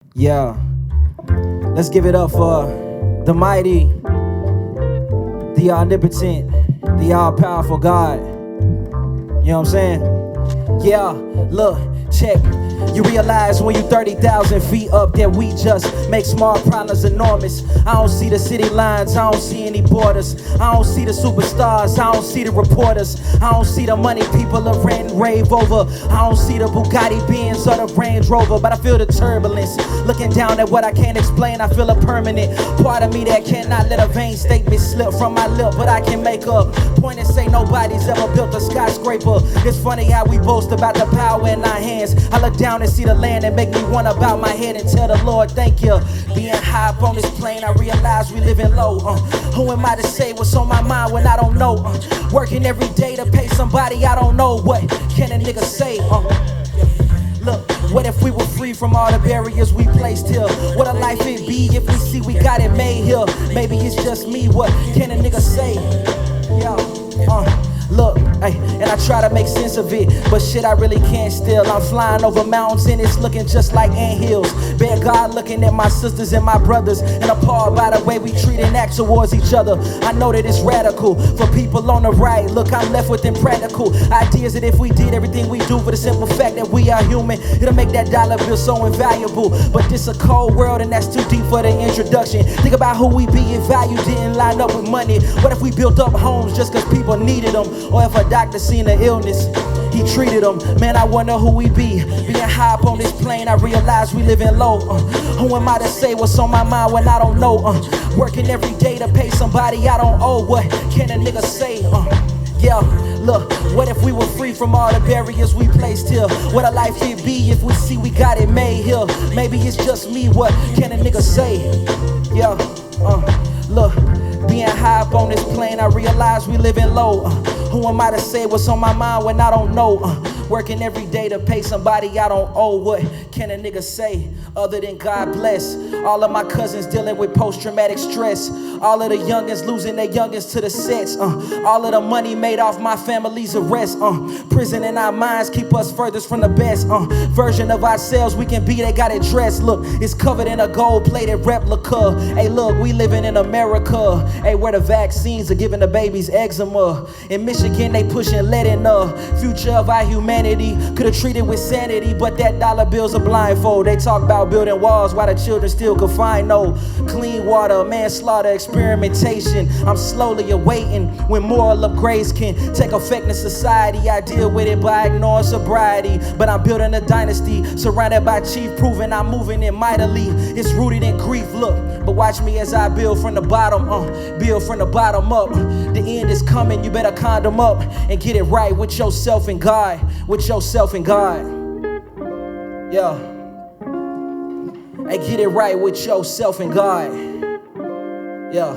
Yeah, let's give it up for the mighty, the omnipotent, the all-powerful God. You know what I'm saying? Yeah, look, check. You realize when you 30,000 feet up that we just make small problems enormous. I don't see the city lines, I don't see any borders. I don't see the superstars, I don't see the reporters. I don't see the money people are rent and rave over. I don't see the Bugatti Benz or the Range Rover, but I feel the turbulence. Looking down at what I can't explain, I feel a permanent part of me that cannot let a vain statement slip from my lip, but I can make up. Point and say nobody's ever built a skyscraper. It's funny how we boast about the power in our hands. I look down and see the land and make me want to bow my head and tell the Lord thank you. Being high up on this plane, I realize we living low. Who am I to say what's on my mind when I don't know? Working every day to pay somebody I don't know. What can a nigga say? Look, what if we were free from all the barriers we placed here? What a life it'd be if we see we got it made here. Maybe it's just me, what can a nigga say? Look, hey, and I try to make sense of it, but shit I really can't still. I'm flying over mountains and it's looking just like anthills. Bad God looking at my sisters and my brothers and appalled by the way we treat and act towards each other. I know that it's radical for people on the right. Look, I'm left with impractical ideas that if we did everything we do for the simple fact that we are human, it'll make that dollar bill so invaluable. But this a cold world and that's too deep for the introduction. Think about who we be if value didn't line up with money. What if we built up homes just cause people needed them? Or if a doctor seen an illness, he treated them. Man, I wonder who we be. Being high up on this plane, I realize we living low. Who am I to say what's on my mind when I don't know? Working every day to pay somebody I don't owe. What can a nigga say? Yeah, look, what if we were free from all the barriers we placed here? What a life it'd be if we see we got it made here. Maybe it's just me, what can a nigga say? Yeah, look, being high up on this plane, I realize we living low. Who am I to say what's on my mind when I don't know? Working every day to pay somebody I don't owe. What can a nigga say other than God bless? All of my cousins dealing with post-traumatic stress. All of the youngins losing their youngins to the sets. All of the money made off my family's arrest. Prison in our minds keep us furthest from the best version of ourselves we can be. They got it dressed. Look, it's covered in a gold-plated replica. Hey, look, we living in America. Hey, where the vaccines are giving the babies eczema. In Michigan, they pushing lead in the future of our humanity. Could have treated with sanity, but that dollar bill's a blindfold. They talk about building walls while the children still could find no clean water, manslaughter, experimentation. I'm slowly awaiting when moral upgrades can take effect in society. I deal with it by ignoring sobriety, but I'm building a dynasty surrounded by chief, proving I'm moving it mightily. It's rooted in grief, look, but watch me as I build from the bottom, build from the bottom up. The end is coming, you better condom up and get it right with yourself and God. With yourself and God. Yeah. Hey, get it right with yourself and God. Yeah.